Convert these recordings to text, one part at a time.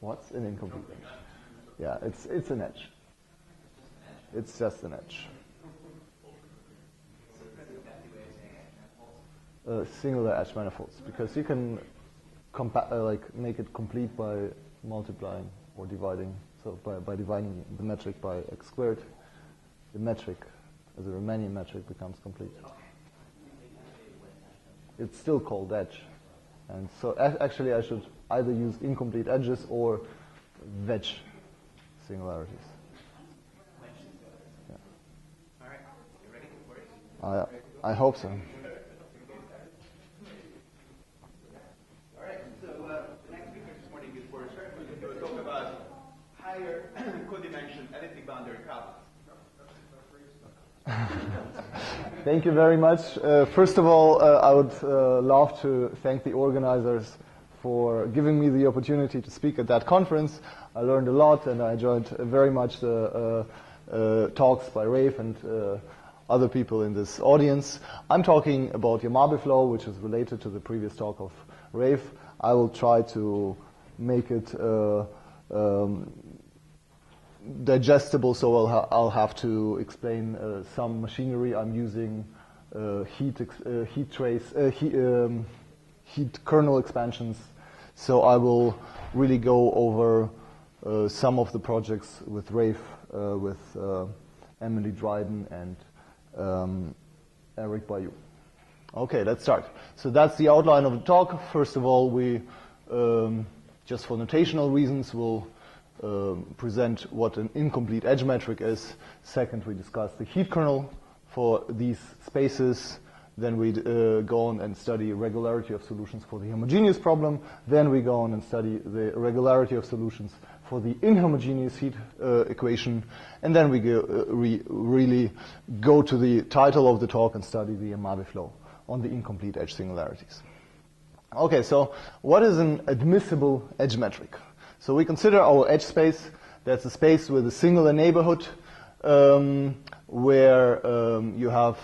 What's an incomplete edge? Yeah, it's an edge. It's just an edge. Singular edge manifolds, because you can make it complete by multiplying or dividing. So by dividing the metric by x squared, the metric, as a Riemannian metric, becomes complete. It's still called edge. And so actually I should either use incomplete edges or wedge singularities. Yeah. All right. You ready, Boris? I hope so. All right. So the next speaker this morning is Boris Vertman. He will talk about higher codimension elliptic boundary problems. Thank you very much. First of all, I would love to thank the organizers for giving me the opportunity to speak at that conference. I learned a lot, and I enjoyed very much the talks by Rafe and other people in this audience. I'm talking about Yamabe flow, which is related to the previous talk of Rafe. I will try to make it digestible, so I'll have to explain some machinery I'm using, heat kernel expansions. So I will really go over some of the projects with Rafe, with Emily Dryden and Eric Bayou. Okay, let's start. So that's the outline of the talk. First of all, we, just for notational reasons, will present what an incomplete edge metric is. Second, we discuss the heat kernel for these spaces. Then we go on and study regularity of solutions for the homogeneous problem. Then we go on and study the regularity of solutions for the inhomogeneous heat equation. And then we really go to the title of the talk and study the Yamabe flow on the incomplete edge singularities. Okay, so what is an admissible edge metric? So we consider our edge space, that's a space with a singular neighborhood, where you have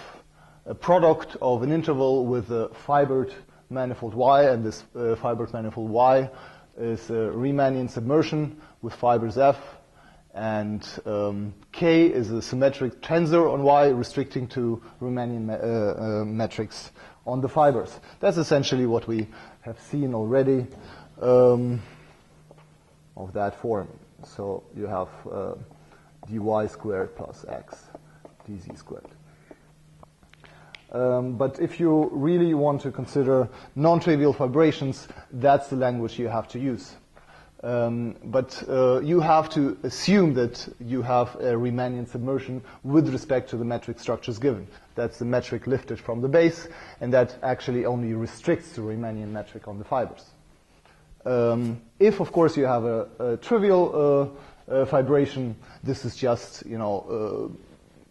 a product of an interval with a fibered manifold Y, and this fibered manifold Y is a Riemannian submersion with fibers F, and K is a symmetric tensor on Y restricting to Riemannian metrics on the fibers. That's essentially what we have seen already of that form. So you have dy squared plus x dz squared. But if you really want to consider non-trivial fibrations, that's the language you have to use. But you have to assume that you have a Riemannian submersion with respect to the metric structures given. That's the metric lifted from the base, and that actually only restricts the Riemannian metric on the fibers. If, of course, you have a trivial fibration, this is just,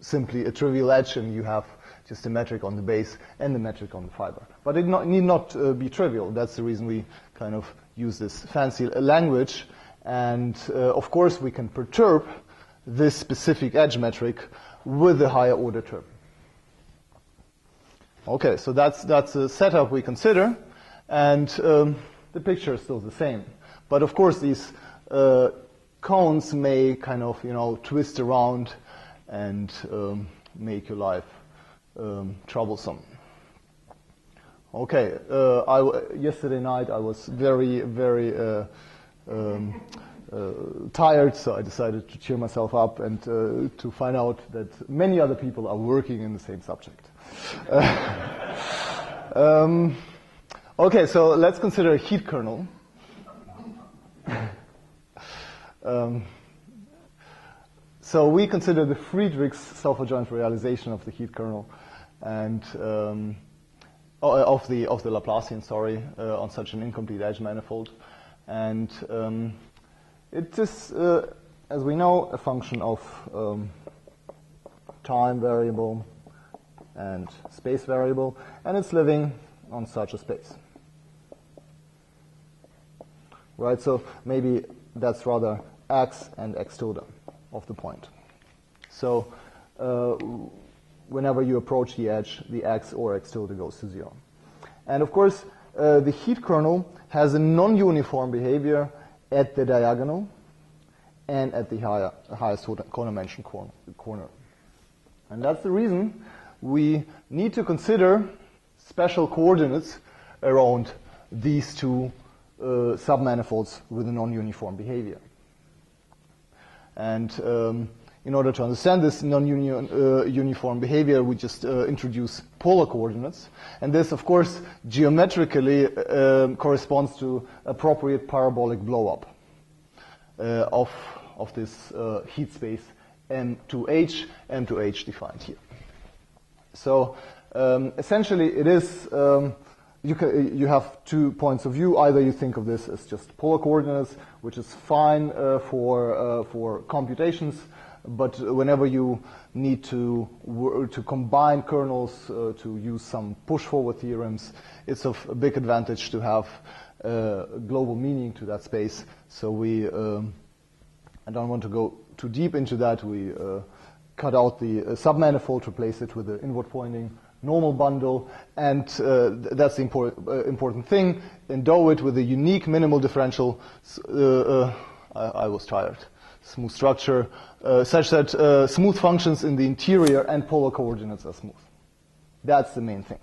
simply a trivial edge, and you have just a metric on the base and the metric on the fiber. But it need not be trivial. That's the reason we kind of use this fancy language. And, of course, we can perturb this specific edge metric with a higher order term. Okay, so that's a setup we consider. And the picture is still the same. But, of course, these cones may kind of, twist around and make your life troublesome. Okay, yesterday night I was very, very tired, so I decided to cheer myself up and to find out that many other people are working in the same subject. Okay, so let's consider a heat kernel. So we consider the Friedrichs self-adjoint realization of the heat kernel and of the Laplacian, on such an incomplete edge manifold, and it is, as we know, a function of time variable and space variable, and it's living on such a space. Right, so maybe that's rather x and x tilde of the point. So whenever you approach the edge, the x or x tilde goes to 0. And of course, the heat kernel has a non-uniform behavior at the diagonal and at the highest codimension corner. And that's the reason we need to consider special coordinates around these two submanifolds with a non-uniform behavior. And in order to understand this non-uniform behavior, we just introduce polar coordinates. And this, of course, geometrically corresponds to appropriate parabolic blowup of this heat space M2H, M2H defined here. So essentially it is, you have 2 points of view. Either you think of this as just polar coordinates, which is fine for computations, but whenever you need to combine kernels to use some push-forward theorems, it's of a big advantage to have global meaning to that space. So we, I don't want to go too deep into that. We cut out the submanifold, replace it with the inward-pointing normal bundle, and that's the important thing. Endow it with a unique minimal differential. I was tired. Smooth structure, such that smooth functions in the interior and polar coordinates are smooth. That's the main thing.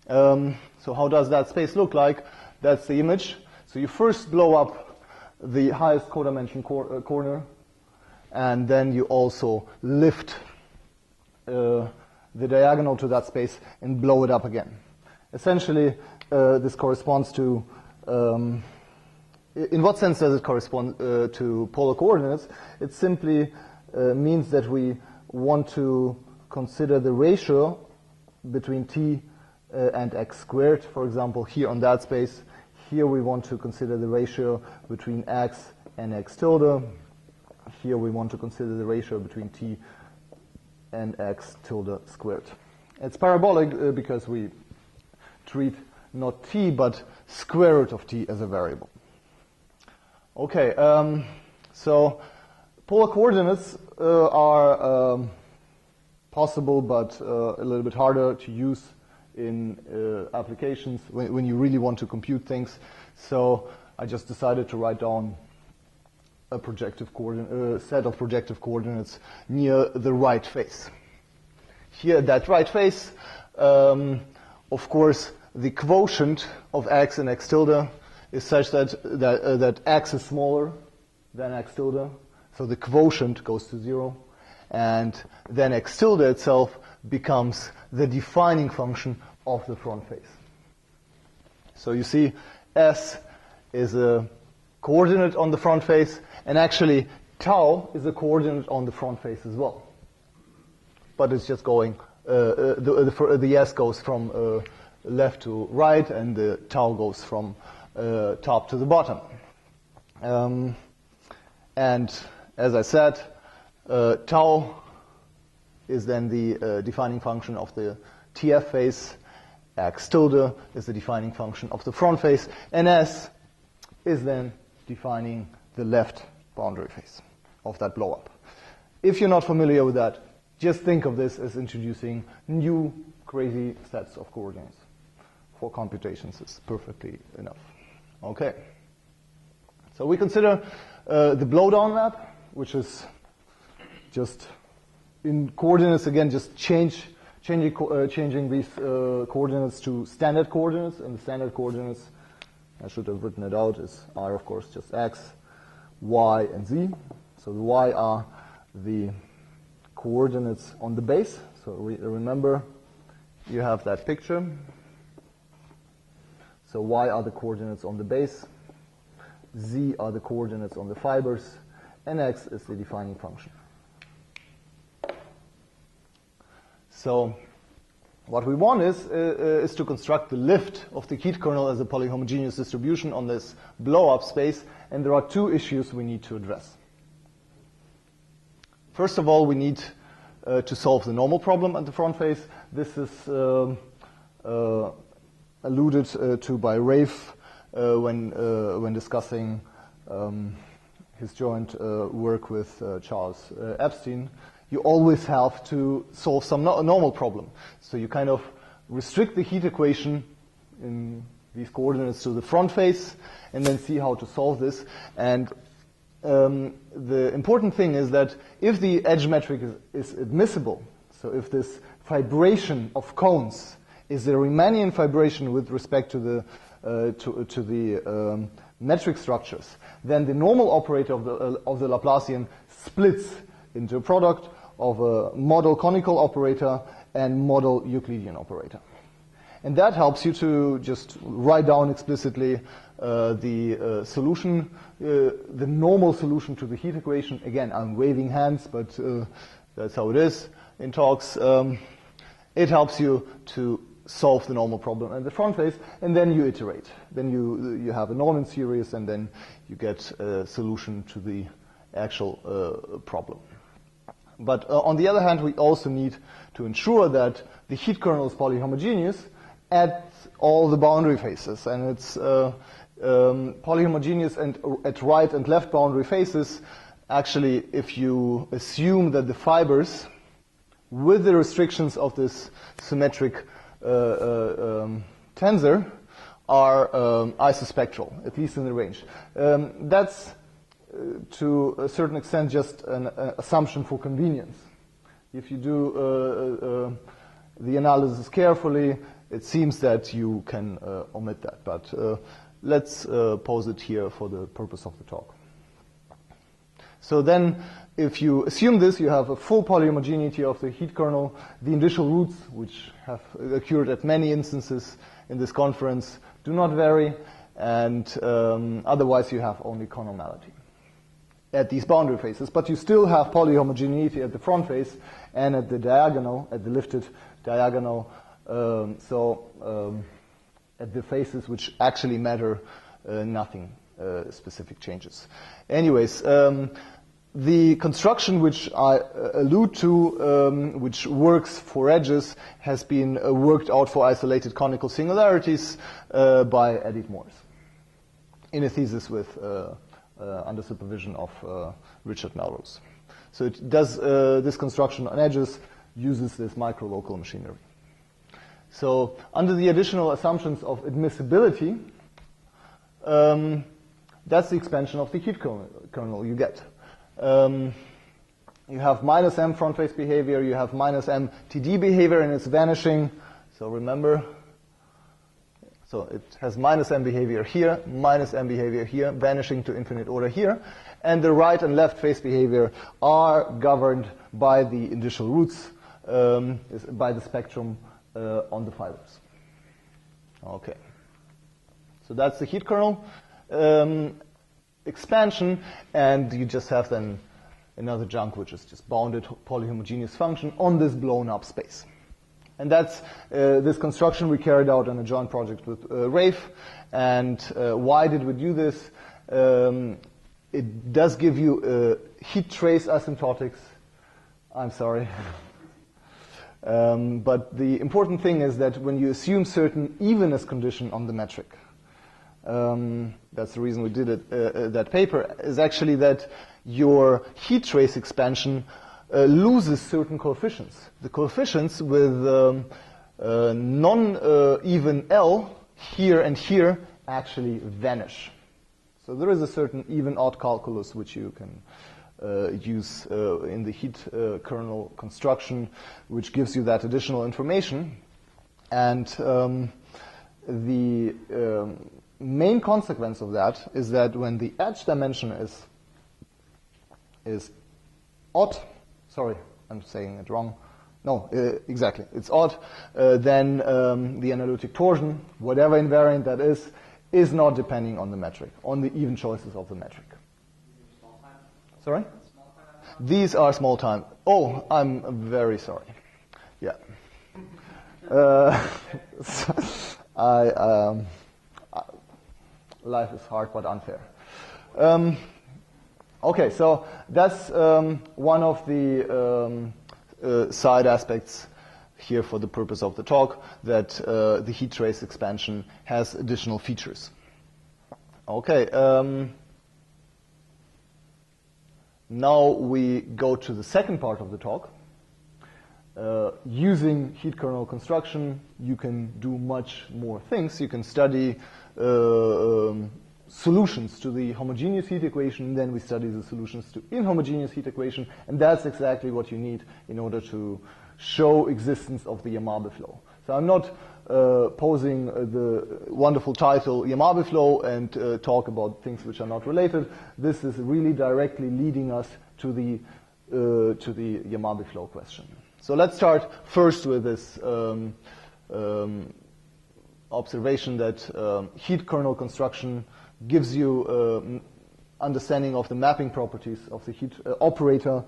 So how does that space look like? That's the image. So you first blow up the highest codimension corner, and then you also lift the diagonal to that space and blow it up again. Essentially, this corresponds to, in what sense does it correspond to polar coordinates? It simply means that we want to consider the ratio between t and x squared, for example, here on that space. Here we want to consider the ratio between x and x tilde. Here we want to consider the ratio between t and x tilde squared. It's parabolic because we treat not t but square root of t as a variable. Okay, so polar coordinates are possible but a little bit harder to use in applications when you really want to compute things. So I just decided to write down a projective set of projective coordinates near the right face. Here, that right face, of course, the quotient of x and x tilde is such that x is smaller than x tilde, so the quotient goes to 0, and then x tilde itself becomes the defining function of the front face. So you see, S is a coordinate on the front face, and actually tau is a coordinate on the front face as well. But it's just going, the S goes from left to right, and the tau goes from top to the bottom. And as I said, tau is then the defining function of the TF face, x tilde is the defining function of the front face, and S is then defining the left boundary face of that blowup. If you're not familiar with that, just think of this as introducing new crazy sets of coordinates. For computations, it's perfectly enough. Okay. So we consider the blowdown map, which is just in coordinates again, just changing these coordinates to standard coordinates, and the standard coordinates, I should have written it out, are of course just x, y, and z. So the y are the coordinates on the base. So remember, you have that picture. So y are the coordinates on the base, z are the coordinates on the fibers, and x is the defining function. So what we want is to construct the lift of the heat kernel as a polyhomogeneous distribution on this blow-up space, and there are two issues we need to address. First of all, we need to solve the normal problem at the front face. This is alluded to by Rafe when discussing his joint work with Charles Epstein. You always have to solve some normal problem. So you kind of restrict the heat equation in these coordinates to the front face, and then see how to solve this. And the important thing is that if the edge metric is admissible, so if this fibration of cones is a Riemannian fibration with respect to the metric structures, then the normal operator of the Laplacian splits into a product of a model conical operator and model Euclidean operator. And that helps you to just write down explicitly the solution, the normal solution to the heat equation. Again, I'm waving hands, but that's how it is in talks. It helps you to solve the normal problem at the front face, and then you iterate. Then you have a Norman series, and then you get a solution to the actual problem. But on the other hand, we also need to ensure that the heat kernel is polyhomogeneous at all the boundary faces, and it's polyhomogeneous and at right and left boundary faces. Actually, if you assume that the fibers, with the restrictions of this symmetric tensor, are isospectral, at least in the range. That's to a certain extent just an assumption for convenience. If you do the analysis carefully, it seems that you can omit that, but let's pose it here for the purpose of the talk. So then, if you assume this, you have a full polyhomogeneity of the heat kernel. The initial roots, which have occurred at many instances in this conference, do not vary, and otherwise you have only conormality at these boundary faces. But you still have polyhomogeneity at the front face and at the diagonal, at the lifted diagonal, at the faces which actually matter nothing, specific changes. Anyways, the construction which I allude to, which works for edges, has been worked out for isolated conical singularities by Edith Morse in a thesis with under supervision of Richard Melrose. So it does this construction on edges, uses this micro-local machinery. So under the additional assumptions of admissibility, that's the expansion of the heat kernel you get. You have minus m front face behavior, you have minus m TD behavior, and it's vanishing. So remember, so it has minus m behavior here, minus m behavior here, vanishing to infinite order here. And the right and left face behavior are governed by the initial roots, by the spectrum on the fibers. Okay. So that's the heat kernel expansion, and you just have then another junk which is just bounded polyhomogeneous function on this blown up space. And that's this construction we carried out on a joint project with Rafe. And why did we do this? It does give you heat trace asymptotics. I'm sorry. But the important thing is that when you assume certain evenness condition on the metric, that's the reason we did it, that paper, is actually that your heat trace expansion loses certain coefficients. The coefficients with non-even L here and here actually vanish. So there is a certain even-odd calculus which you can use in the heat kernel construction, which gives you that additional information. And the main consequence of that is that when the edge dimension is odd, sorry, I'm saying it wrong. No, exactly, it's odd, then the analytic torsion, whatever invariant that is not depending on the metric, on the even choices of the metric. Sorry? These are small time. Oh, I'm very sorry. Yeah. Life is hard but unfair. Okay, so that's one of the side aspects here for the purpose of the talk, that the heat trace expansion has additional features. Okay. Now we go to the second part of the talk, using heat kernel construction, you can do much more things. You can study solutions to the homogeneous heat equation, then we study the solutions to inhomogeneous heat equation, and that's exactly what you need in order to show existence of the Yamabe flow. So I'm not posing the wonderful title Yamabe flow and talk about things which are not related. This is really directly leading us to the Yamabe flow question. So let's start first with this observation that heat kernel construction gives you understanding of the mapping properties of the heat operator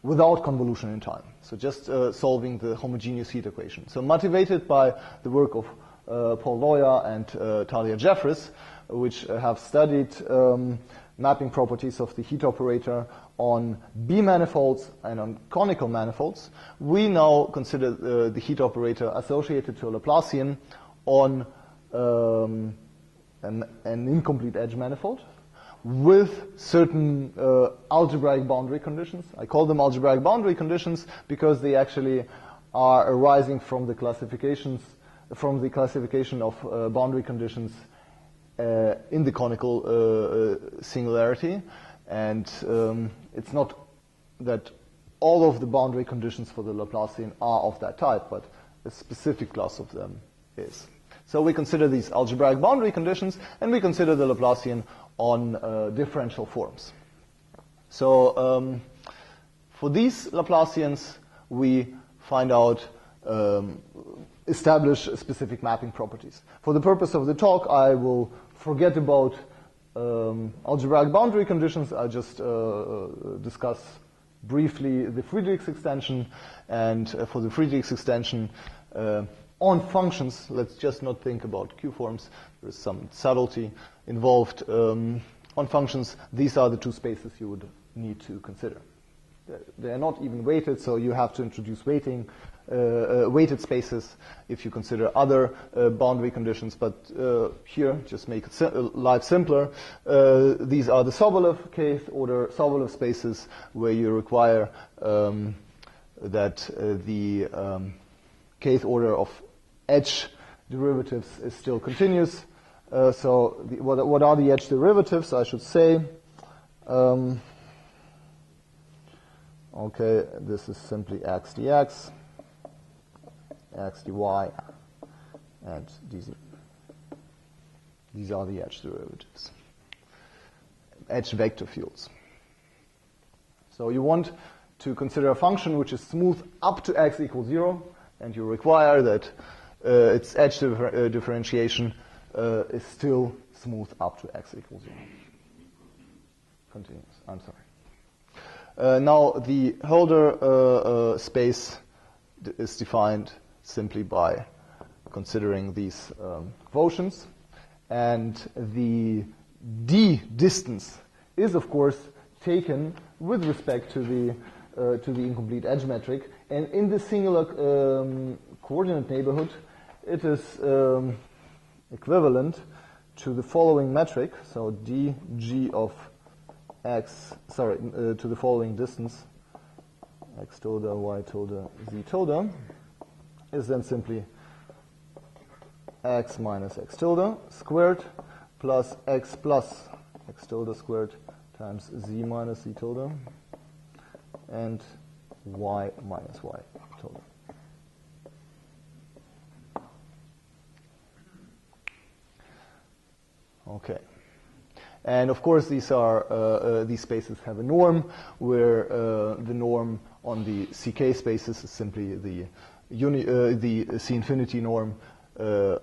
without convolution in time. So just solving the homogeneous heat equation. So motivated by the work of Paul Loya and Talia Jeffries, which have studied mapping properties of the heat operator on B manifolds and on conical manifolds, we now consider the heat operator associated to a Laplacian on an incomplete edge manifold with certain algebraic boundary conditions. I call them algebraic boundary conditions because they actually are arising from the classification of boundary conditions in the conical singularity, and it's not that all of the boundary conditions for the Laplacian are of that type, but a specific class of them is. So we consider these algebraic boundary conditions, and we consider the Laplacian on differential forms. So for these Laplacians, we find out, establish specific mapping properties. For the purpose of the talk, I will forget about algebraic boundary conditions. I'll just discuss briefly the Friedrichs extension, and for the Friedrichs extension, on functions, let's just not think about Q-forms. There is some subtlety involved. On functions, these are the two spaces you would need to consider. They are not even weighted, so you have to introduce weighted spaces if you consider other boundary conditions. But here, just make life simpler. These are the Sobolev kth order Sobolev spaces where you require that the kth order of edge derivatives is still continuous. So what are the edge derivatives, I should say? Okay, this is simply x dx, x dy, and dz. These are the edge derivatives. Edge vector fields. So you want to consider a function which is smooth up to x equals 0, and you require that its edge differentiation is still smooth up to x equals 0. Continuous. I'm sorry. Now the Hölder space is defined simply by considering these quotients, and the d distance is of course taken with respect to the incomplete edge metric, and in the singular coordinate neighborhood, it is equivalent to the following metric. So dg of x, to the following distance, x tilde, y tilde, z tilde, is then simply x minus x tilde squared plus x tilde squared times z minus z tilde and y minus y tilde. Okay. And of course, these spaces have a norm, where the norm on the CK spaces is simply the C infinity norm, the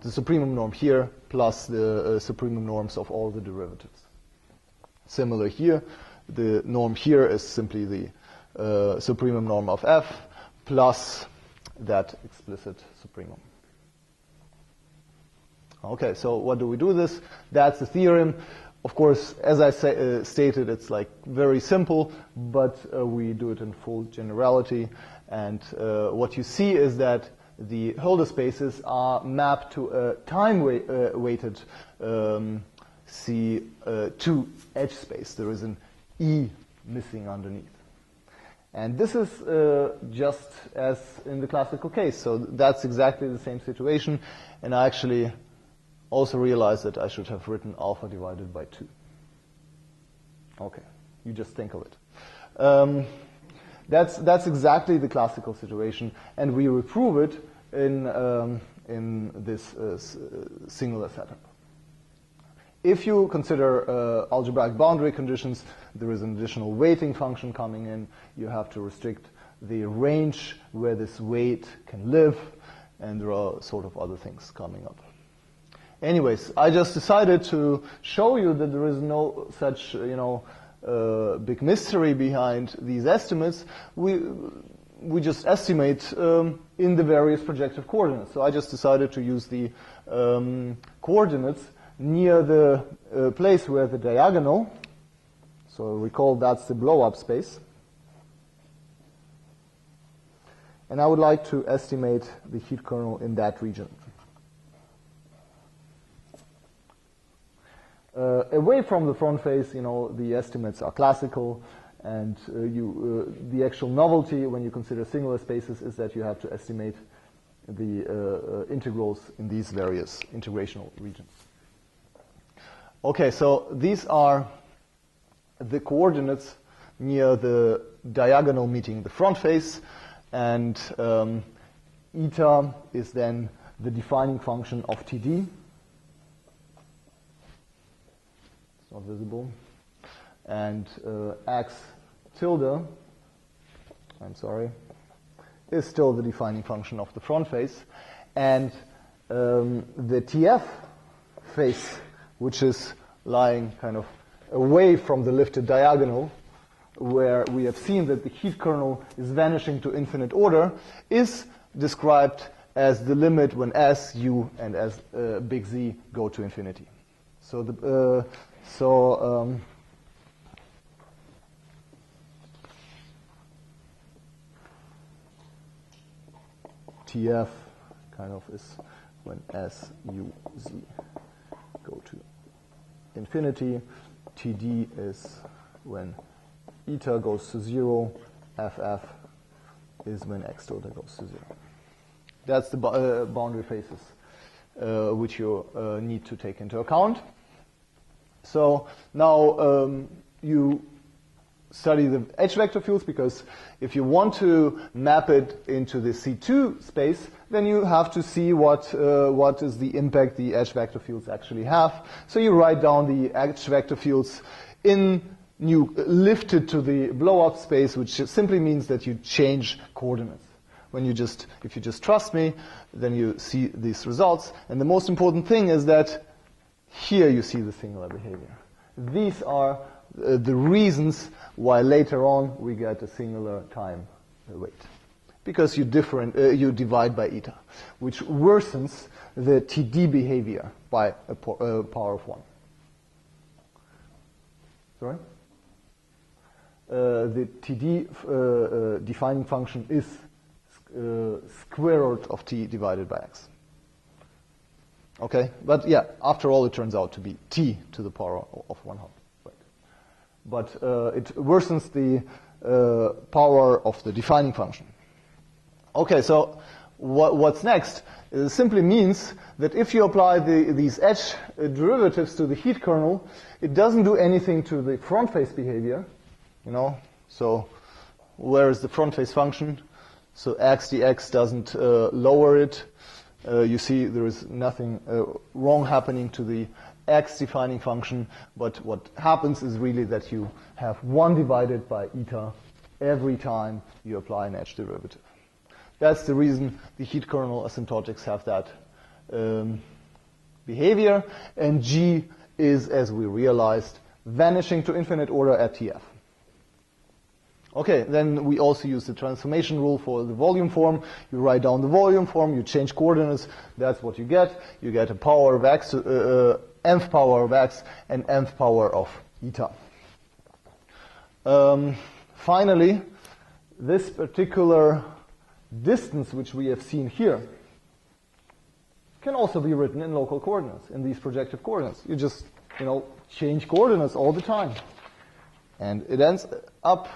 supremum norm here, plus the supremum norms of all the derivatives. Similar here, the norm here is simply the supremum norm of f plus that explicit supremum. Okay, so what do we do with this? That's the theorem. Of course, as I stated, it's like very simple, but we do it in full generality. And what you see is that the Hölder spaces are mapped to a time-weighted C2 edge space. There is an E missing underneath. And this is just as in the classical case. So that's exactly the same situation. And I actually also realized that I should have written alpha divided by 2. Okay, you just think of it. That's exactly the classical situation, and we reprove it in this singular setup. If you consider algebraic boundary conditions, there is an additional weighting function coming in. You have to restrict the range where this weight can live, and there are sort of other things coming up. Anyways, I just decided to show you that there is no such, big mystery behind these estimates. We just estimate in the various projective coordinates. So I just decided to use the coordinates near the place where the diagonal, so recall that's the blow-up space, and I would like to estimate the heat kernel in that region. Away from the front face, the estimates are classical, and the actual novelty when you consider singular spaces is that you have to estimate the integrals in these various integrational regions. Okay, so these are the coordinates near the diagonal meeting the front face, and eta is then the defining function of TD. It's not visible. And x tilde, is still the defining function of the front face. And the TF face, which is lying kind of away from the lifted diagonal, where we have seen that the heat kernel is vanishing to infinite order, is described as the limit when S, U, and S big Z go to infinity. So TF kind of is when S, U, Z go to infinity. TD is when eta goes to 0. FF is when x tilde goes to 0. That's the boundary faces which you need to take into account. So now you study the H vector fields, because if you want to map it into the C2 space, then you have to see what is the impact the H vector fields actually have. So you write down the H vector fields lifted to the blow-up space, which simply means that you change coordinates. If you just trust me, then you see these results. And the most important thing is that here you see the singular behavior. These are the reasons why later on we get a singular time weight, because you divide by eta, which worsens the TD behavior by a power of 1. Sorry? The TD defining function is square root of t divided by x. Okay, but yeah, after all, it turns out to be t to the power of 1/2. Right. But it worsens the power of the defining function. Okay, so what's next? It simply means that if you apply these H derivatives to the heat kernel, it doesn't do anything to the front face behavior. So where is the front face function? So x dx doesn't lower it. You see there is nothing wrong happening to the x defining function, but what happens is really that you have 1 divided by eta every time you apply an H derivative. That's the reason the heat kernel asymptotics have that behavior, and G is, as we realized, vanishing to infinite order at TF. Okay, then we also use the transformation rule for the volume form. You write down the volume form, you change coordinates, that's what you get. You get a power of x, nth power of x, and nth power of eta. Finally, this particular distance which we have seen here can also be written in local coordinates, in these projective coordinates. You just, change coordinates all the time. And it ends up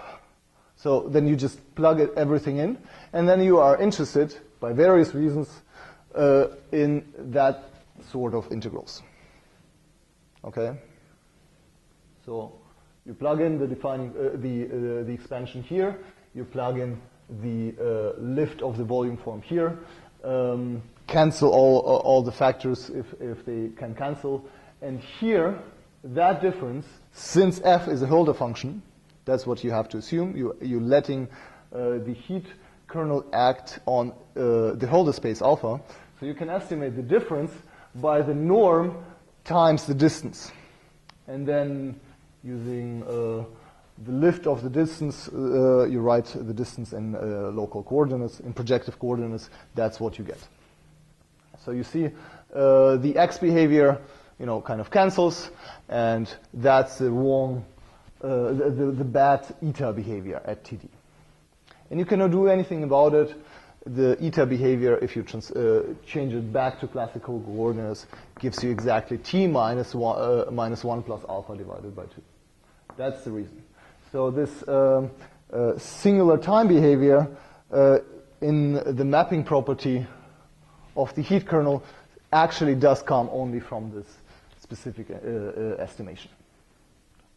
So then you just plug everything in, and then you are interested, by various reasons, in that sort of integrals. Okay? So you plug in the defining the expansion here. You plug in the lift of the volume form here. Cancel all the factors if they can cancel. And here, that difference, since f is a Hölder function, that's what you have to assume. You're letting the heat kernel act on the Hölder space alpha. So you can estimate the difference by the norm times the distance. And then using the lift of the distance, you write the distance in local coordinates, in projective coordinates. That's what you get. So you see the x behavior, kind of cancels, and that's the wrong, the bad eta behavior at TD. And you cannot do anything about it. The eta behavior, if you change it back to classical coordinates, gives you exactly t minus 1 plus alpha divided by 2. That's the reason. So this singular time behavior in the mapping property of the heat kernel actually does come only from this specific estimation.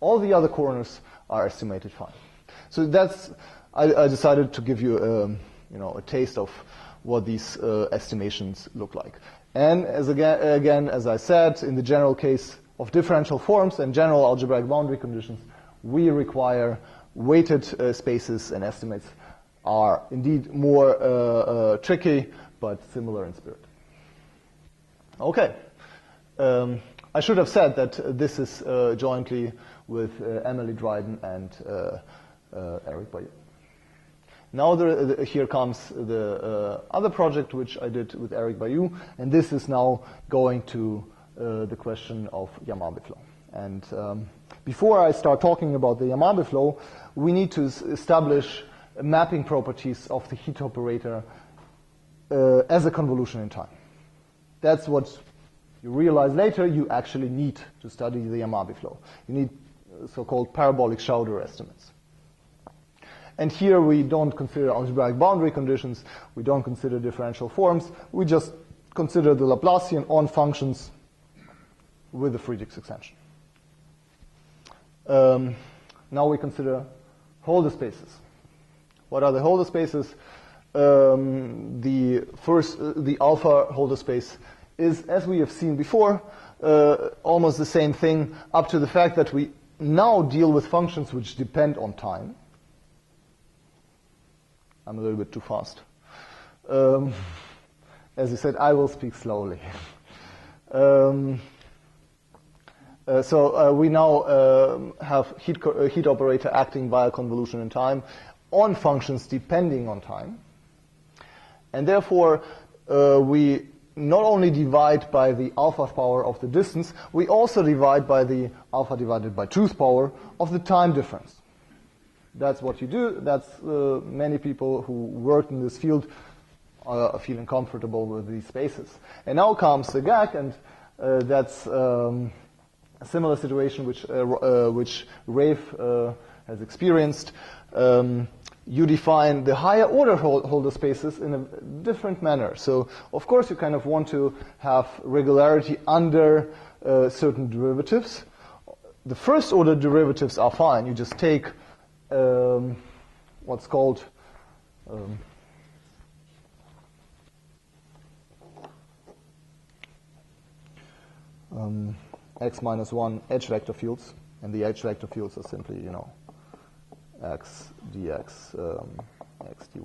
All the other corners are estimated fine. So that's, I decided to give you a taste of what these estimations look like. And again, as I said, in the general case of differential forms and general algebraic boundary conditions, we require weighted spaces, and estimates are indeed more tricky, but similar in spirit. Okay. I should have said that this is jointly with Emily Dryden and Eric Bayeux. Now here comes the other project which I did with Eric Bayeux, and this is now going to the question of Yamabe flow. And before I start talking about the Yamabe flow, we need to establish mapping properties of the heat operator as a convolution in time. That's what you realize later you actually need to study the Yamabe flow. You need so-called parabolic Schauder estimates. And here we don't consider algebraic boundary conditions, we don't consider differential forms, we just consider the Laplacian on functions with the Friedrichs extension. Now we consider Hölder spaces. What are the Hölder spaces? The alpha Hölder space is, as we have seen before, almost the same thing, up to the fact that we now deal with functions which depend on time. I'm a little bit too fast. As I said, I will speak slowly. So we now have heat operator acting via convolution in time on functions depending on time. And therefore, we not only divide by the alpha power of the distance, we also divide by the alpha divided by 2's power of the time difference. That's what you do. That's many people who work in this field are feeling comfortable with these spaces. And now comes the gag, and that's a similar situation which Rafe has experienced. You define the higher order Hölder spaces in a different manner. So, of course, you kind of want to have regularity under certain derivatives. The first order derivatives are fine. You just take what's called x minus 1 h vector fields, and the h vector fields are simply, x dx, x dy,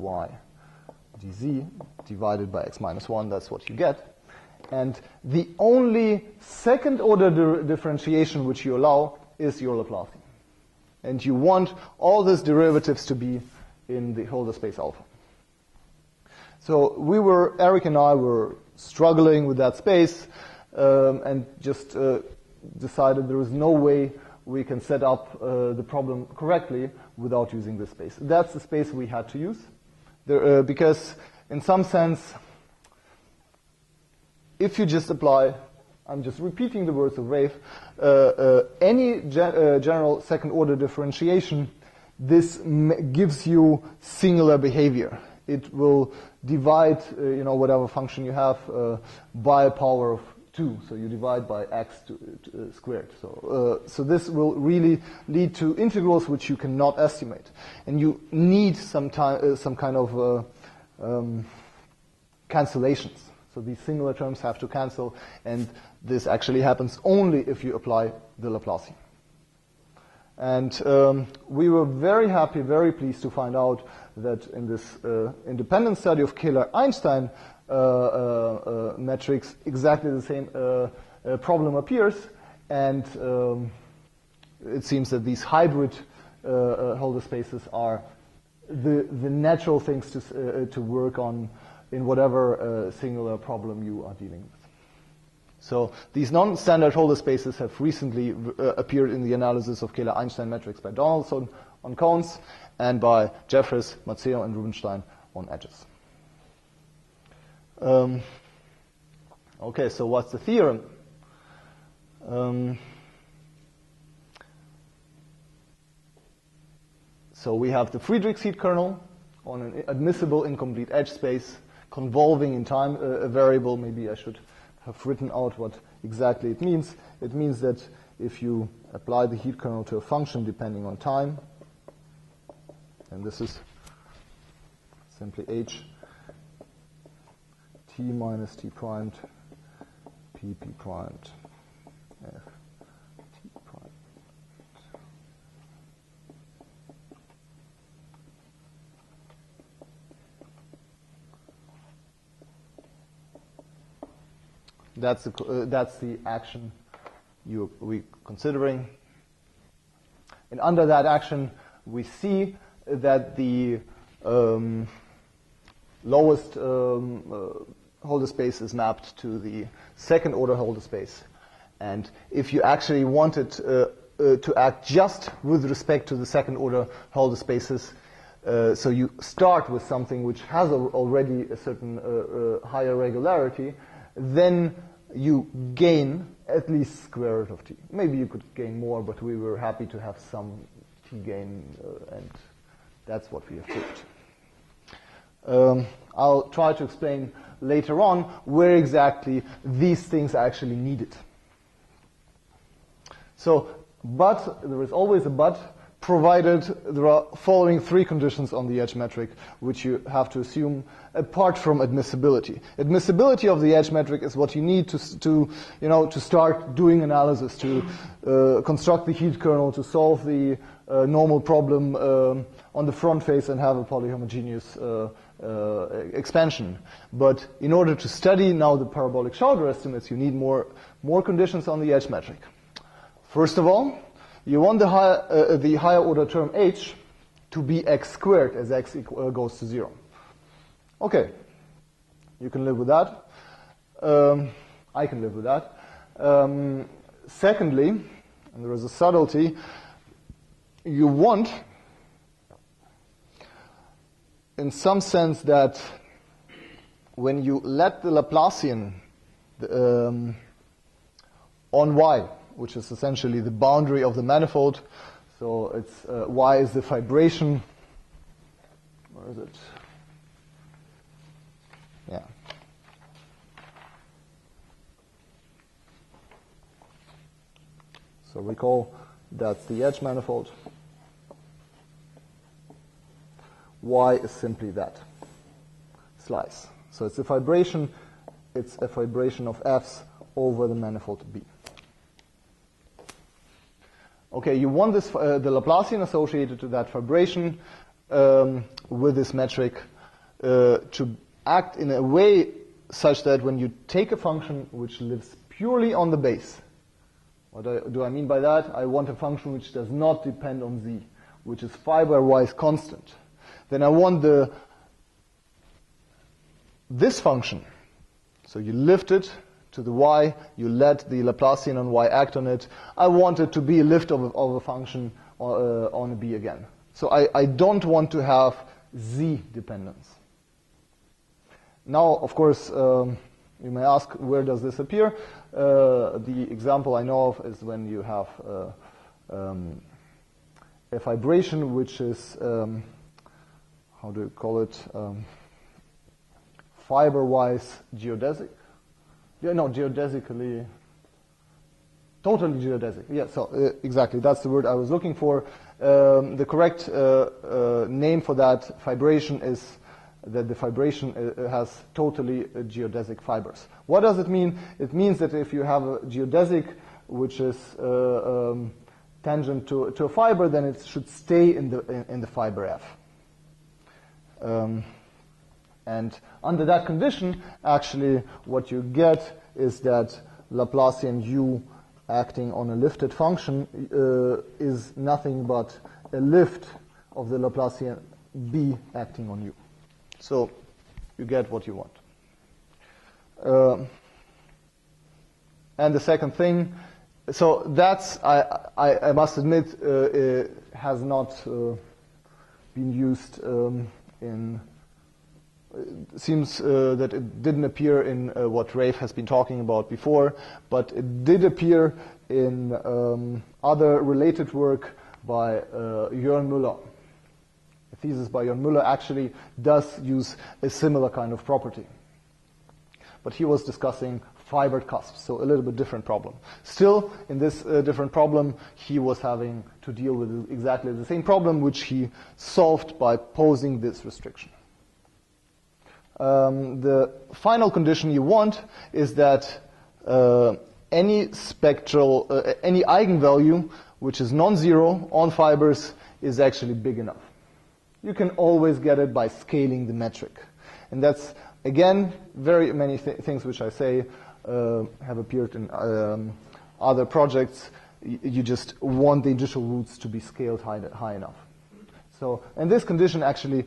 dz divided by x minus 1. That's what you get. And the only second order differentiation which you allow is your Laplacian. And you want all these derivatives to be in the Hölder space alpha. So Eric and I were struggling with that space and just decided there is no way we can set up the problem correctly without using this space. That's the space we had to use, because in some sense, if you just apply, I'm just repeating the words of Rafe, any general second order differentiation, this gives you singular behavior. It will divide, whatever function you have by a power of 2. So you divide by x squared. So this will really lead to integrals which you cannot estimate, and you need some kind of cancellations. So these singular terms have to cancel, and this actually happens only if you apply the Laplacian. And we were very happy, very pleased to find out that in this independent study of Kähler-Einstein metrics, exactly the same problem appears, and it seems that these hybrid Holder spaces are the natural things to work on in whatever singular problem you are dealing with. So these non-standard Holder spaces have recently appeared in the analysis of Kähler-Einstein metrics by Donaldson on cones and by Jeffries, Mazzeo, and Rubinstein on edges. Okay, so what's the theorem? So we have the Friedrichs heat kernel on an admissible incomplete edge space convolving in time a variable. Maybe I should have written out what exactly it means. It means that if you apply the heat kernel to a function depending on time, and this is simply h t minus t primed p primed f t primed. That's the action we're considering. And under that action, we see that the lowest Holder space is mapped to the second order Holder space. And if you actually wanted to act just with respect to the second order Holder spaces, so you start with something which has already a certain higher regularity, then you gain at least square root of t. Maybe you could gain more, but we were happy to have some t gain, and that's what we have proved. I'll try to explain later on where exactly these things are actually needed. So, but, there is always a but, provided there are following three conditions on the edge metric, which you have to assume apart from admissibility. Admissibility of the edge metric is what you need to start doing analysis, to construct the heat kernel, to solve the normal problem on the front face and have a polyhomogeneous expansion. But in order to study now the parabolic Schauder estimates, you need more conditions on the edge metric. First of all, you want the higher order term h to be x squared as x goes to 0. Okay, you can live with that. I can live with that. Secondly, and there is a subtlety, you want, in some sense, that when you let the Laplacian on y, which is essentially the boundary of the manifold, so it's y is the vibration. Where is it? Yeah. So recall that's the edge manifold. Y is simply that slice. So it's a vibration of f's over the manifold B. Okay, you want this the Laplacian associated to that vibration with this metric to act in a way such that when you take a function which lives purely on the base, what do I mean by that? I want a function which does not depend on z, which is fiber-wise constant. Then I want this function. So you lift it to the y, you let the Laplacian on y act on it. I want it to be a lift of a function on a b again. So I don't want to have z dependence. Now, of course, you may ask, where does this appear? The example I know of is when you have a fibration which is, how do you call it, fiber-wise geodesic. Yeah, no, geodesically, totally geodesic. Yeah, so exactly, that's the word I was looking for. The correct name for that fibration is that the fibration has totally geodesic fibers. What does it mean? It means that if you have a geodesic which is tangent to a fiber, then it should stay in the fiber F. And under that condition, actually, what you get is that Laplacian U acting on a lifted function is nothing but a lift of the Laplacian B acting on U. So you get what you want. And the second thing, so that's, I must admit, has not been used in, it seems that it didn't appear in what Rafe has been talking about before, but it did appear in other related work by Jörn Müller. A thesis by Jörn Müller actually does use a similar kind of property. But he was discussing fibered cusps, so a little bit different problem. Still, in this different problem, he was having to deal with exactly the same problem, which he solved by posing this restriction. The final condition you want is that any spectral, any eigenvalue which is non-zero on fibers is actually big enough. You can always get it by scaling the metric. And that's, again, very many things which I say have appeared in other projects. You just want the initial roots to be scaled high enough. So, and this condition actually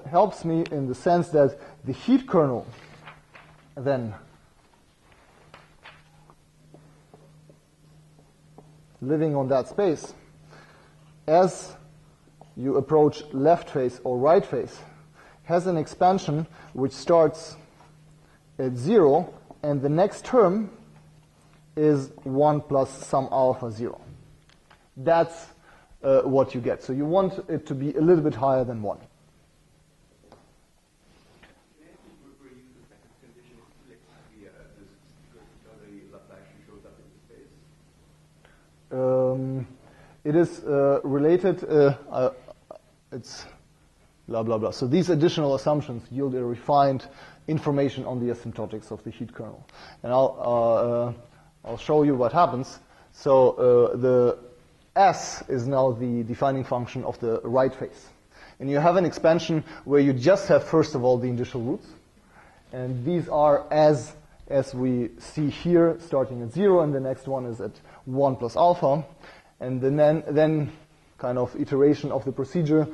helps me in the sense that the heat kernel then living on that space, as you approach left face or right face, has an expansion which starts at 0, and the next term is 1 plus some alpha 0. That's what you get. So you want it to be a little bit higher than 1. It is related, it's blah, blah, blah. So these additional assumptions yield a refined information on the asymptotics of the heat kernel. And I'll show you what happens. So the S is now the defining function of the right face. And you have an expansion where you just have, first of all, the initial roots. And these are as we see here, starting at 0, and the next one is at 1 plus alpha. And then kind of iteration of the procedure,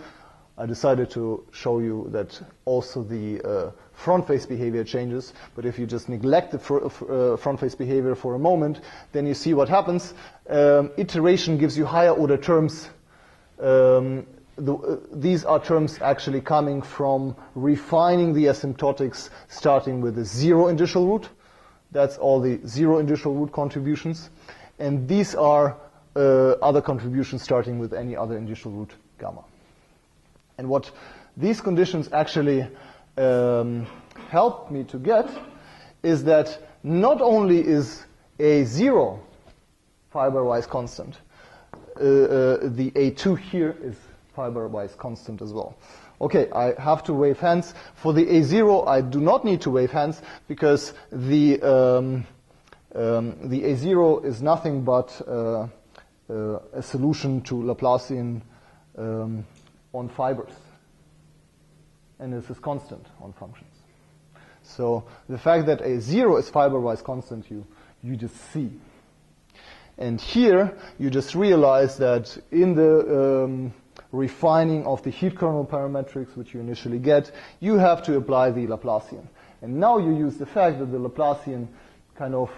I decided to show you that also the front face behavior changes. But if you just neglect the front face behavior for a moment, then you see what happens. Iteration gives you higher order terms. These are terms actually coming from refining the asymptotics starting with a 0 initial root. That's all the 0 initial root contributions. And these are other contributions starting with any other initial root gamma. And what these conditions actually helped me to get is that not only is A0 fiber-wise constant, the A2 here is fiber-wise constant as well. Okay, I have to wave hands. For the A0, I do not need to wave hands because the A0 is nothing but a solution to Laplacian on fibers, and this is constant on functions. So the fact that A0 is fiber-wise constant, you just see. And here, you just realize that in the refining of the heat kernel parametrics, which you initially get, you have to apply the Laplacian. And now you use the fact that the Laplacian kind of,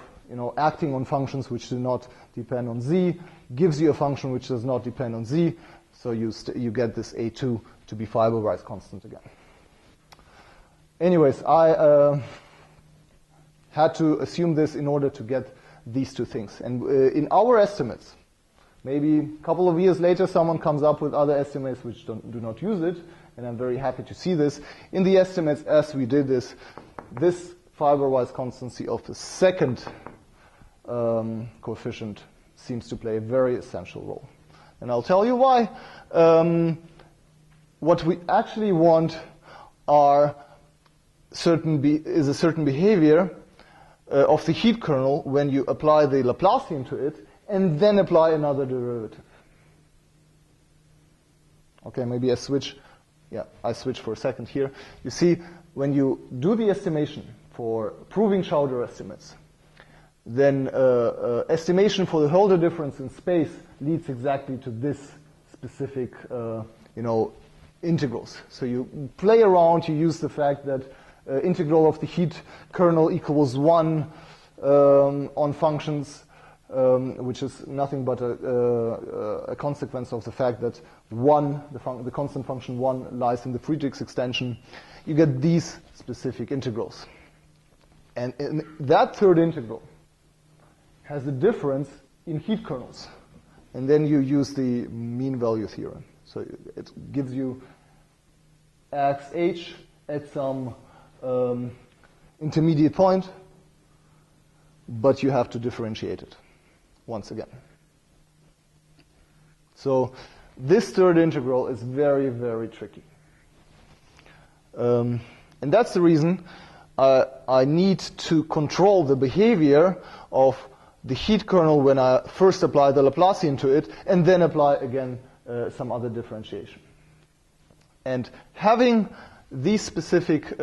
acting on functions which do not depend on z, gives you a function which does not depend on z, so you get this A2 to be fiber-wise constant again. Anyways, I had to assume this in order to get these two things. And in our estimates, Maybe a couple of years later, someone comes up with other estimates which do not use it, and I'm very happy to see this. In the estimates as we did this fiber-wise constancy of the second coefficient seems to play a very essential role. And I'll tell you why. What we actually want are a certain behavior of the heat kernel when you apply the Laplacian to it and then apply another derivative. Okay, maybe I switch for a second here. You see, when you do the estimation for proving Schauder estimates, then estimation for the Hölder difference in space leads exactly to this specific, integrals. So you play around, you use the fact that integral of the heat kernel equals 1 on functions, which is nothing but a consequence of the fact that 1, the constant function 1, lies in the Friedrichs extension. You get these specific integrals. And in that third integral has a difference in heat kernels. And then you use the mean value theorem. So it gives you xh at some intermediate point, but you have to differentiate it once again. So this third integral is very, very tricky. And that's the reason I need to control the behavior of the heat kernel when I first apply the Laplacian to it, and then apply again some other differentiation. And having these specific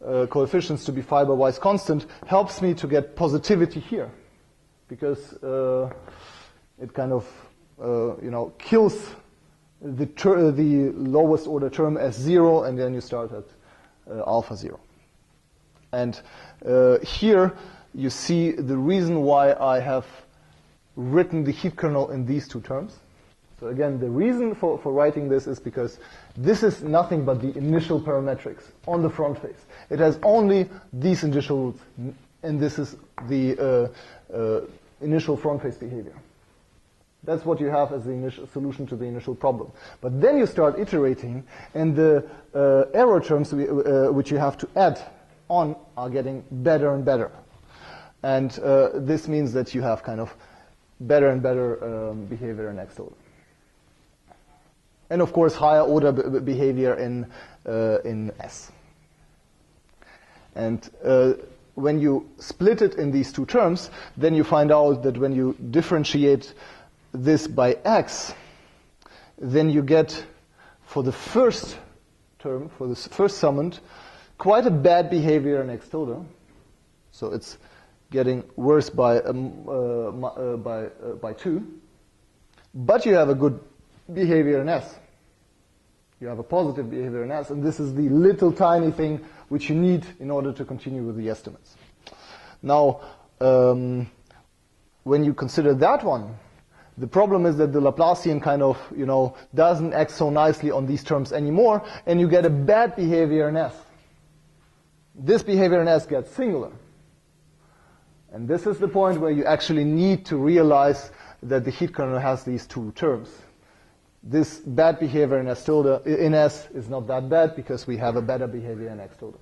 coefficients to be fiber-wise constant helps me to get positivity here, because it kind of kills the lowest order term as 0, and then you start at alpha 0. And here you see the reason why I have written the heat kernel in these two terms. So again, the reason for writing this is because this is nothing but the initial parametrics on the front face. It has only these initial roots, and this is the initial front face behavior. That's what you have as the initial solution to the initial problem. But then you start iterating, and the error terms which you have to add on are getting better and better. And this means that you have kind of better and better behavior in X order. And of course, higher order behavior in S. And when you split it in these two terms, then you find out that when you differentiate this by X, then you get, for the first term, for this first summand, quite a bad behavior in X tilde. So it's getting worse by 2. But you have a good behavior in S. You have a positive behavior in S, and this is the little tiny thing which you need in order to continue with the estimates. Now, when you consider that one, the problem is that the Laplacian kind of, doesn't act so nicely on these terms anymore, and you get a bad behavior in S. This behavior in S gets singular. And this is the point where you actually need to realize that the heat kernel has these two terms. This bad behavior in S tilde in S is not that bad because we have a better behavior in X tilde.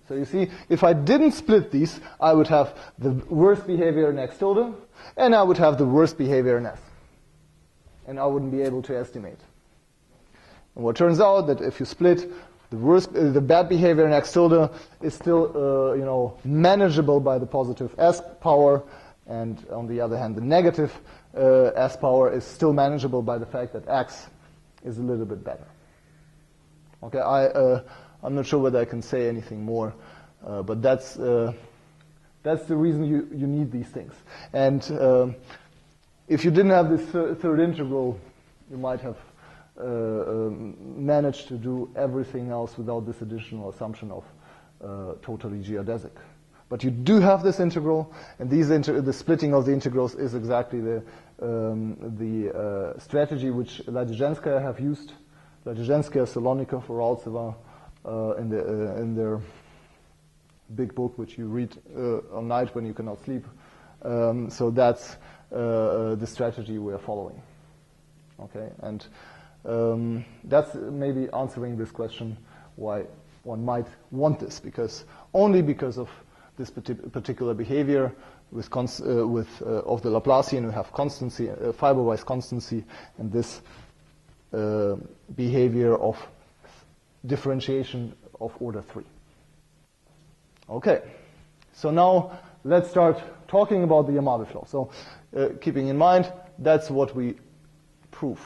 So you see, if I didn't split these, I would have the worst behavior in X tilde, and I would have the worst behavior in S. And I wouldn't be able to estimate. And what turns out that if you split, the bad behavior in X tilde is still, manageable by the positive S power, and on the other hand, the negative S power is still manageable by the fact that X is a little bit better. Okay, I'm not sure whether I can say anything more, but that's the reason you need these things. And if you didn't have this third integral, you might have managed to do everything else without this additional assumption of totally geodesic. But you do have this integral, and the splitting of the integrals is exactly the strategy which Ladygensky have used. Ladygensky, Salonika, Foraltseva, in their big book, which you read on night when you cannot sleep. So that's the strategy we are following. Okay, and that's maybe answering this question why one might want this, only because of this particular behavior of the Laplacian, we have constancy, fiberwise constancy, and this behavior of differentiation of order 3. Okay, so now let's start talking about the Yamabe flow. So keeping in mind, that's what we prove.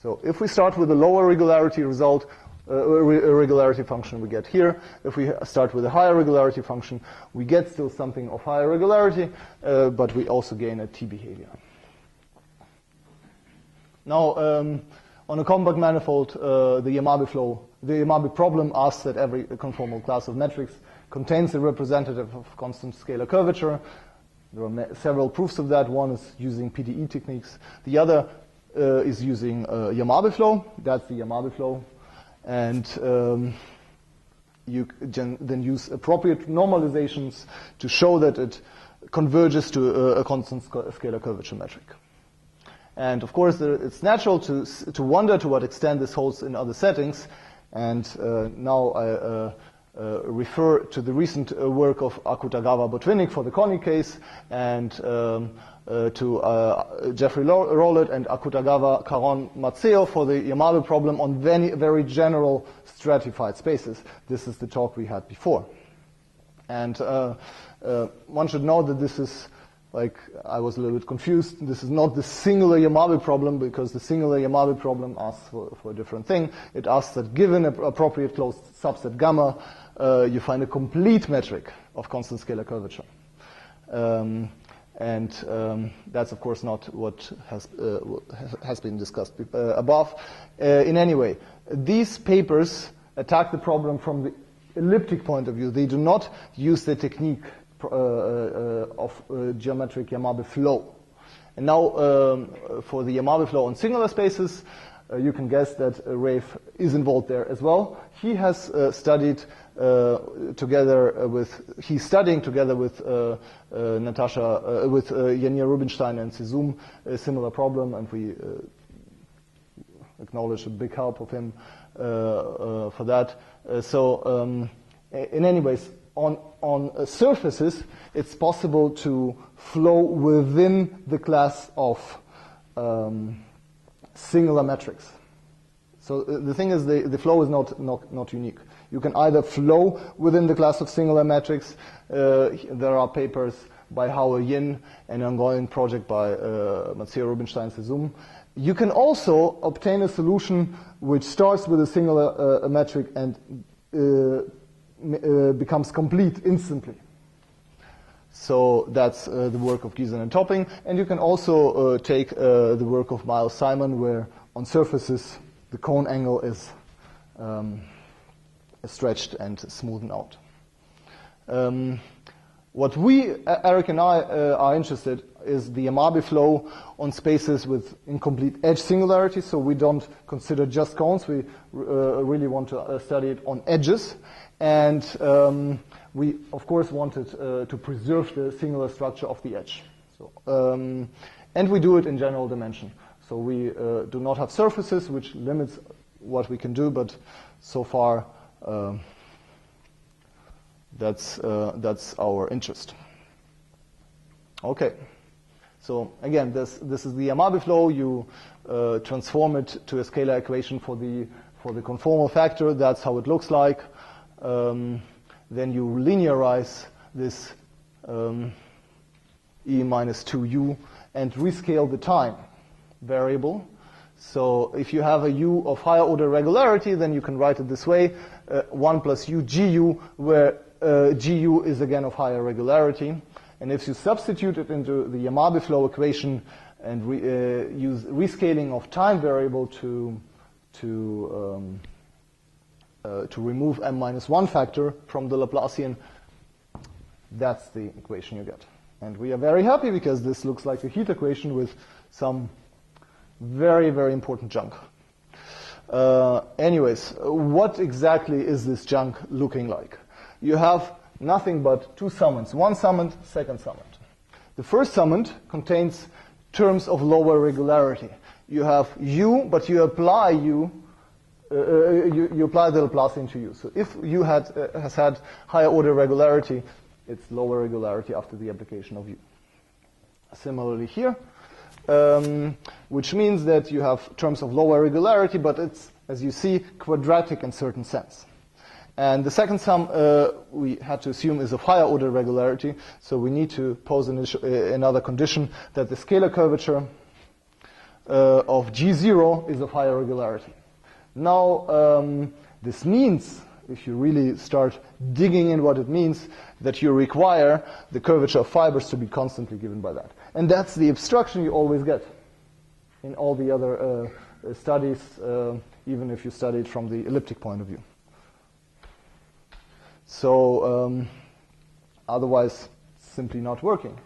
So if we start with a lower regularity result, regularity function we get here. If we start with a higher regularity function, we get still something of higher regularity, but we also gain a T behavior. Now, on a compact manifold, the Yamabe problem asks that every conformal class of metrics contains a representative of constant scalar curvature. There are several proofs of that. One is using PDE techniques. The other is using Yamabe flow. That's the Yamabe flow. And you can then use appropriate normalizations to show that it converges to a constant scalar curvature metric. And of course, it's natural to wonder to what extent this holds in other settings. And now I refer to the recent work of Akutagawa-Botvinnik for the Konni case, and to Jeffrey Rowlett and Akutagawa, Caron, Mazzeo for the Yamabe problem on very general stratified spaces. This is the talk we had before. And one should know that this is, like, I was a little bit confused. This is not the singular Yamabe problem, because the singular Yamabe problem asks for a different thing. It asks that given an appropriate closed subset gamma, you find a complete metric of constant scalar curvature. And that's, of course, not what has been discussed above. In any way, these papers attack the problem from the elliptic point of view. They do not use the technique of geometric Yamabe flow. And now, for the Yamabe flow on singular spaces, you can guess that Rafe is involved there as well. He has studied he's studying together with Natasha, with Yanir Rubinstein and Sezum, a similar problem, and we acknowledge a big help of him for that. In any ways, on surfaces, it's possible to flow within the class of singular metrics. So the thing is, the flow is not unique. You can either flow within the class of singular metrics. There are papers by Howell Yin, an ongoing project by Matteo Rubinstein Sezum. You can also obtain a solution which starts with a singular metric and becomes complete instantly. So that's the work of Giesen and Topping. And you can also take the work of Miles Simon, where on surfaces the cone angle is stretched and smoothened out. What we, Eric and I, are interested is the Yamabe flow on spaces with incomplete edge singularities. So we don't consider just cones. We really want to study it on edges. And we, of course, wanted to preserve the singular structure of the edge. So, and we do it in general dimension. So we do not have surfaces, which limits what we can do, but so far that's our interest. Okay. So again, this is the Yamabe flow. You transform it to a scalar equation for the conformal factor. That's how it looks like. Then you linearize this E minus 2u and rescale the time variable. So if you have a u of higher order regularity, then you can write it this way, 1 plus u gu, where gu is again of higher regularity. And if you substitute it into the Yamabe flow equation and use rescaling of time variable to remove m minus 1 factor from the Laplacian, that's the equation you get. And we are very happy because this looks like a heat equation with some very, very important junk. Anyways, what exactly is this junk looking like? You have nothing but two summands. One summand, second summand. The first summand contains terms of lower regularity. You have U, but you apply U. You apply the Laplacian to U. So if U has had higher order regularity, it's lower regularity after the application of U. Similarly here, which means that you have terms of lower regularity, but it's, as you see, quadratic in certain sense. And the second sum we had to assume is of higher order regularity, so we need to pose another condition that the scalar curvature of G0 is of higher regularity. Now, this means, if you really start digging in what it means, that you require the curvature of fibers to be constantly given by that. And that's the abstraction you always get in all the other studies, even if you study it from the elliptic point of view. So, otherwise, simply not working,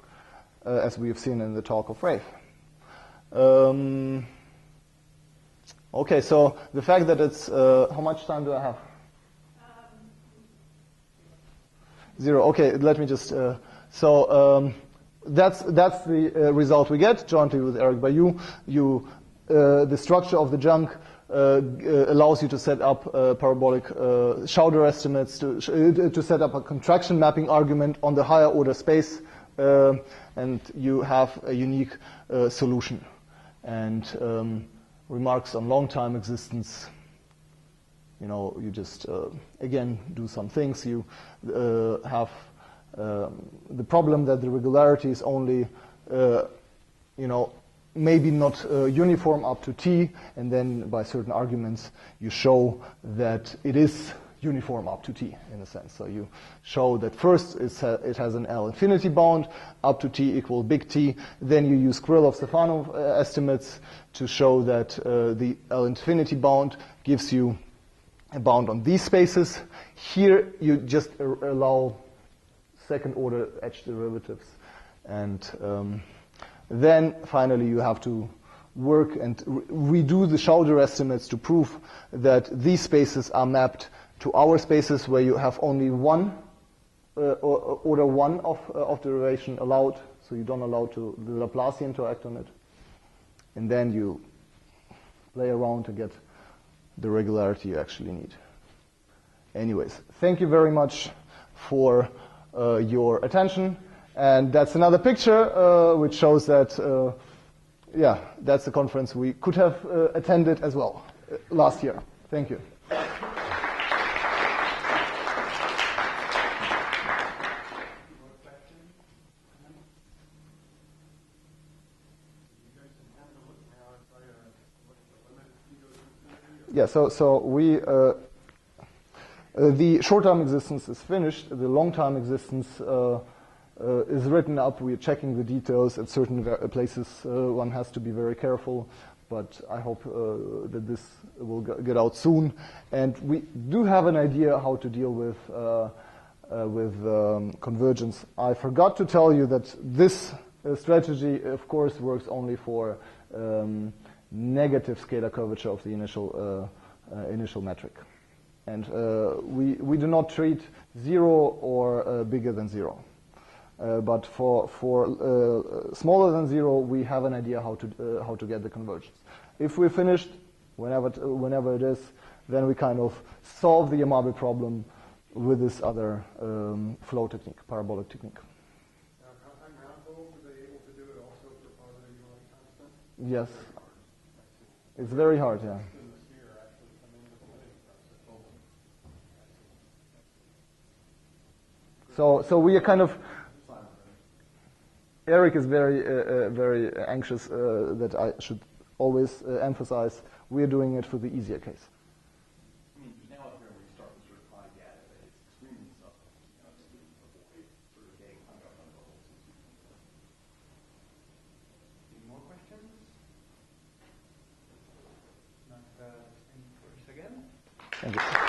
as we have seen in the talk of Rafe. Okay, so the fact that it's, how much time do I have? 0. Okay, let me just, that's the result we get jointly with Eric Bayou. The structure of the junk allows you to set up parabolic Schauder estimates, to set up a contraction mapping argument on the higher order space, and you have a unique solution. And remarks on long time existence, you just, again, do some things. You have the problem that the regularity is only, maybe not uniform up to T, and then by certain arguments you show that it is uniform up to T, in a sense. So you show that first it has an L infinity bound up to T equal big T. Then you use Krylov-Stefanov estimates to show that the L infinity bound gives you a bound on these spaces. Here you just allow second order edge derivatives. And then finally you have to work and redo the Schauder estimates to prove that these spaces are mapped to our spaces where you have only one order 1 of derivation allowed, so you don't allow the Laplacian to act on it. And then you play around to get the regularity you actually need. Anyways, thank you very much for your attention. And that's another picture which shows that, that's the conference we could have attended as well last year. Thank you. Yeah, so we, the short-term existence is finished. The long-term existence is written up. We're checking the details at certain places. One has to be very careful, but I hope that this will get out soon. And we do have an idea how to deal with convergence. I forgot to tell you that this strategy, of course, works only for negative scalar curvature of the initial metric. And we do not treat 0 or bigger than 0. But for smaller than 0, we have an idea how to get the convergence. If we're finished, whenever it is, then we kind of solve the Yamabe problem with this other flow technique, parabolic technique. Manifolds, are they able to do it also for positive Yamabe constant? Yes. It's very hard, yeah. So we are kind of. Eric is very anxious that I should always emphasize we are doing it for the easier case. I mean, now up here we start with sort of high data that it's extremely subtle, to avoid sort of getting hung up on the whole system. Any more questions? Not, thank you again. Thank you.